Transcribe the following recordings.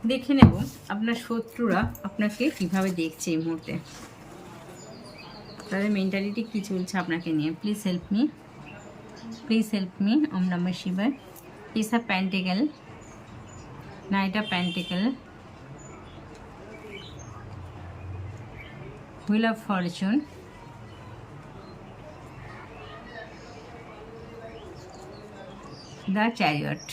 দেখে নেব আপনার শত্রুরা আপনাকে কিভাবে দেখছে এই মুহূর্তে, তাদের মেন্টালিটি কী চলছে আপনাকে নিয়ে। Please help me, please help me. ওম নমঃ শিবায়। Piece of pentacles, knight of pentacles, wheel of fortune, the chariot.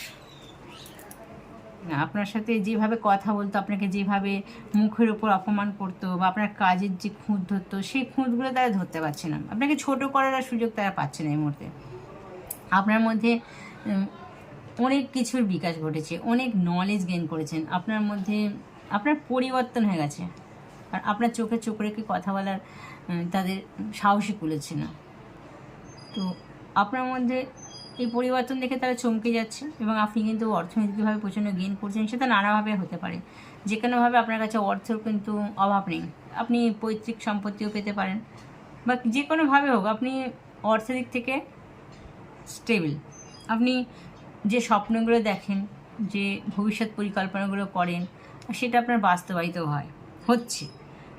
আপনার সাথে যেভাবে কথা বলতো, আপনাকে যেভাবে মুখের উপর অপমান করতো বা আপনার কাজের যে খুঁত ধরতো, সেই খুঁতগুলো তারা ধরতে পারছে না। আপনাকে ছোট করার সুযোগ তারা পাচ্ছে না এই মুহূর্তে। আপনার মধ্যে অনেক কিছুর বিকাশ ঘটেছে, অনেক নলেজ গেইন করেছেন আপনার মধ্যে, আপনার পরিবর্তন হয়ে গেছে। আর আপনার চোখে চোখ রেখে কথা বলার তাদের সাহসী কুলেছে না। তো আপনার মধ্যে এই পরিবর্তন দেখে তারা চমকে যাচ্ছে এবং আপনি কিন্তু অর্থনৈতিকভাবে প্রচণ্ড গেইন করছেন। সেটা নানাভাবে হতে পারে, যে কোনোভাবে আপনার কাছে অর্থের কিন্তু অভাব নেই। আপনি পৈতৃক সম্পত্তিও পেতে পারেন বা যে কোনোভাবে হোক আপনি অর্থের দিক থেকে স্টেবল। আপনি যে স্বপ্নগুলো দেখেন, যে ভবিষ্যৎ পরিকল্পনাগুলো করেন, সেটা আপনার বাস্তবায়িত হচ্ছে।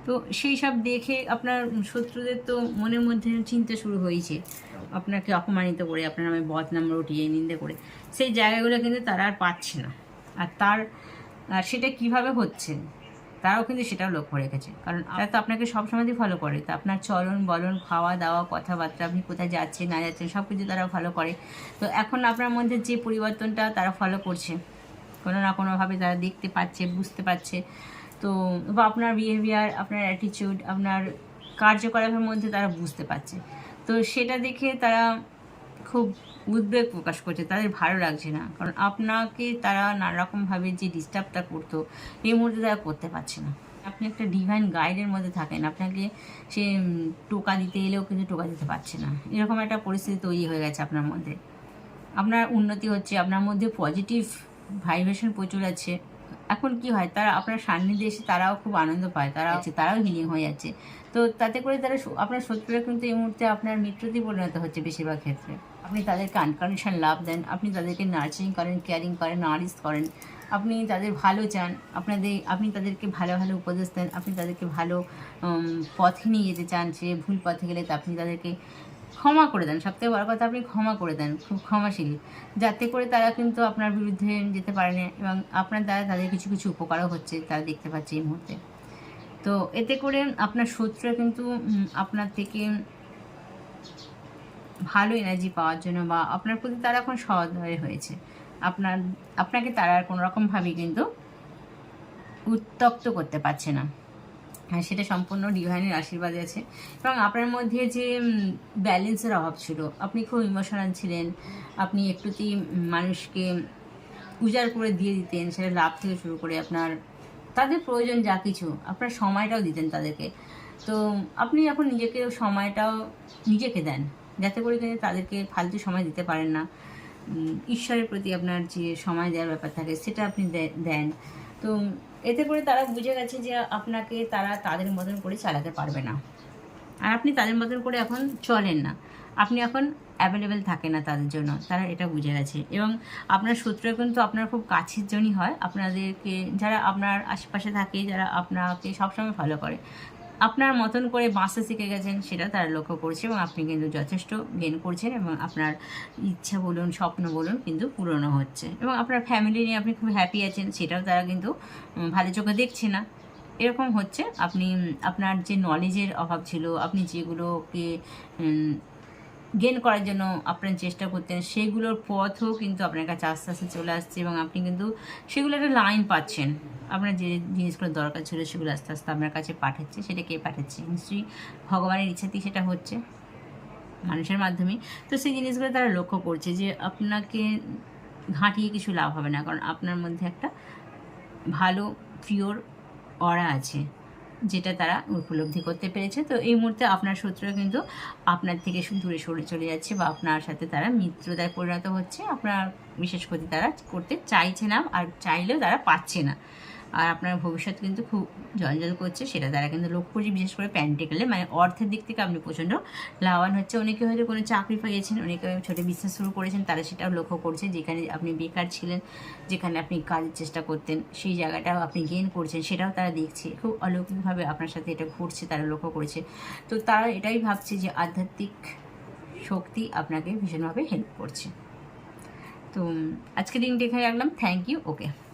তো সেই সব দেখে আপনার শত্রুদের তো মনের মধ্যে চিন্তা শুরু হয়েছে আপনাকে অপমানিত করে, আপনার নামে বদনাম রটিয়ে নিন্দে করে। সেই জায়গাগুলো কিন্তু তারা আর পাচ্ছে না। আর সেটা কিভাবে হচ্ছে তারাও কিন্তু সেটাও লক্ষ্য রেখেছে, কারণ তারা তো আপনাকে সবসময়ই ফলো করে। তো আপনার চলন বলন, খাওয়া দাওয়া, কথাবার্তা, আপনি কোথায় যাচ্ছেন না যাচ্ছেন সব কিছু তারা ফলো করে। তো এখন আপনার মধ্যে যে পরিবর্তনটা তারা ফলো করছে, কোনো না কোনোভাবে তারা দেখতে পাচ্ছে, বুঝতে পারছে। তো বা আপনার বিহেভিয়ার, আপনার অ্যাটিটিউড, আপনার কার্যকলাপের মধ্যে তারা বুঝতে পারছে। তো সেটা দেখে তারা খুব উদ্বেগ প্রকাশ করছে, তাদের ভালো লাগছে না। কারণ আপনাকে তারা নানারকমভাবে যে ডিস্টার্বটা করতো, এই মুহূর্তে তারা করতে পারছে না। আপনি একটা ডিভাইন গাইডের মধ্যে থাকেন, আপনাকে সে টোকা দিতে এলেও কিন্তু টোকা দিতে পারছে না। এরকম একটা পরিস্থিতি তৈরি হয়ে গেছে আপনার মধ্যে। আপনার উন্নতি হচ্ছে, আপনার মধ্যে পজিটিভ ভাইব্রেশন প্রচুর আছে। এখন কি হয়, তারা আপনার সান্নিধ্যে এসে তারাও খুব আনন্দ পায়, তারাও হিলিং হয়ে যাচ্ছে। তো তাতে করে তারা আপনার শত্রুরা কিন্তু এই মুহূর্তে আপনার মিত্রতেই পরিণত হচ্ছে বেশিরভাগ ক্ষেত্রে। আপনি তাদেরকে আনকন্ডিশনাল লাভ দেন, আপনি তাদেরকে নার্চারিং করেন, কেয়ারিং করেন, নারিশ করেন, আপনি তাদের ভালো চান, আপনি তাদেরকে ভালো ভালো উপদেশ দেন, আপনি তাদেরকে ভালো পথে নিয়ে যেতে চান। সে ভুল পথে গেলে তো আপনি তাদেরকে ক্ষমা করে দেন। সবথেকে বড় কথা, আপনি ক্ষমা করে দেন, খুব ক্ষমাশীল, যাতে করে তারা কিন্তু আপনার বিরুদ্ধে যেতে পারে না এবং আপনার দ্বারা তাদের কিছু কিছু উপকারও হচ্ছে, তারা দেখতে পাচ্ছে এই মুহূর্তে। তো এতে করে আপনার শত্রুরা কিন্তু আপনার থেকে ভালো এনার্জি পাওয়ার জন্য বা আপনার প্রতি তারা এখন সদয় হয়েছে। আপনাকে তারা আর কোনো রকমভাবেই কিন্তু উত্ত্যক্ত করতে পারছে না। হ্যাঁ, সেটা সম্পূর্ণ ডিভাইনের আশীর্বাদে আছে। এবং আপনার মধ্যে যে ব্যালেন্সের অভাব ছিল, আপনি খুব ইমোশনাল ছিলেন, আপনি একটুতেই মানুষকে উজাড় করে দিয়ে দিতেন, সেটা লাভ থেকে শুরু করে আপনার তাদের প্রয়োজন যা কিছু, আপনার সময়টাও দিতেন তাদেরকে। তো আপনি এখন নিজেকে দেন, যাতে করে কিন্তু তাদেরকে ফালতু সময় দিতে পারেন না। ঈশ্বরের প্রতি আপনার যে সময় দেওয়ার ব্যাপার থাকে সেটা আপনি দেন। তো এতে করে তারা বুঝে গেছে যে আপনাকে তারা তাদের মতন করে চালাতে পারবে না, আর আপনি তাদের মতন করে এখন চলেন না, আপনি এখন অ্যাভেলেবেল থাকে না তাদের জন্য। তারা এটা বুঝে গেছে এবং আপনার শত্রুরা কিন্তু আপনার খুব কাছের জনই হয়। আপনাদেরকে যারা আপনার আশেপাশে থাকে, যারা আপনাকে সবসময় ফলো করে, আপনার মতন করে বাঁচতে শিখে গেছেন, সেটা তারা লক্ষ্য করছে এবং আপনি কিন্তু যথেষ্ট গেইন করছেন এবং আপনার ইচ্ছা বলুন, স্বপ্ন বলুন কিন্তু পূরণও হচ্ছে এবং আপনার ফ্যামিলি নিয়ে আপনি খুব হ্যাপি আছেন, সেটাও তারা কিন্তু ভালো চোখে দেখছে না। এরকম হচ্ছে আপনার যে নলেজের অভাব ছিল, আপনি যেগুলোকে গেইন করার জন্য আপনার চেষ্টা করতেন, সেগুলোর পথও কিন্তু আপনার কাছে আস্তে আস্তে চলে আসছে এবং আপনি কিন্তু সেগুলো একটা লাইন পাচ্ছেন। আপনার যে জিনিসগুলো দরকার ছিল সেগুলো আস্তে আস্তে আপনার কাছে পাঠাচ্ছে। সেটা কে পাঠাচ্ছে? নিশ্চয়ই ভগবানের ইচ্ছাতেই সেটা হচ্ছে, মানুষের মাধ্যমে। তো সেই জিনিসগুলো তারা লক্ষ্য করছে যে আপনাকে ঘাঁটিয়ে কিছু লাভ হবে না, কারণ আপনার মধ্যে একটা ভালো পিওর অরা আছে, যেটা তারা উপলব্ধি করতে পেরেছে। তো এই মুহূর্তে আপনার শত্রুরা কিন্তু আপনার থেকে দূরে সরে চলে যাচ্ছে বা আপনার সাথে তারা মিত্রতায় পরিণত হচ্ছে। আপনার বিশেষ ক্ষতি তারা করতে চাইছে না, আর চাইলেও তারা পাচ্ছে না। আর আপনার ভবিষ্যৎ কিন্তু খুব জঞ্জল করছে, সেটা তারা কিন্তু লক্ষ্য করছে। বিশেষ করে প্যান্টিকেলে মানে অর্থের দিক থেকে আপনি প্রচণ্ড লাভবান হচ্ছে। অনেকে হয়তো কোনো চাকরি পেয়েছেন, অনেকে ছোটো বিজনেস শুরু করেছেন, তারা সেটাও লক্ষ্য করছে। যেখানে আপনি বেকার ছিলেন, যেখানে আপনি কাজের চেষ্টা করতেন, সেই জায়গাটাও আপনি গেইন করছেন, সেটাও তারা দেখছে। খুব অলৌকিকভাবে আপনার সাথে এটা ঘটছে, তারা লক্ষ্য করেছে। তো তারা এটাই ভাবছে যে আধ্যাত্মিক শক্তি আপনাকে ভীষণভাবে হেল্প করছে। তো আজকে দিনটি এখানে রাখলাম। Thank you. ওকে।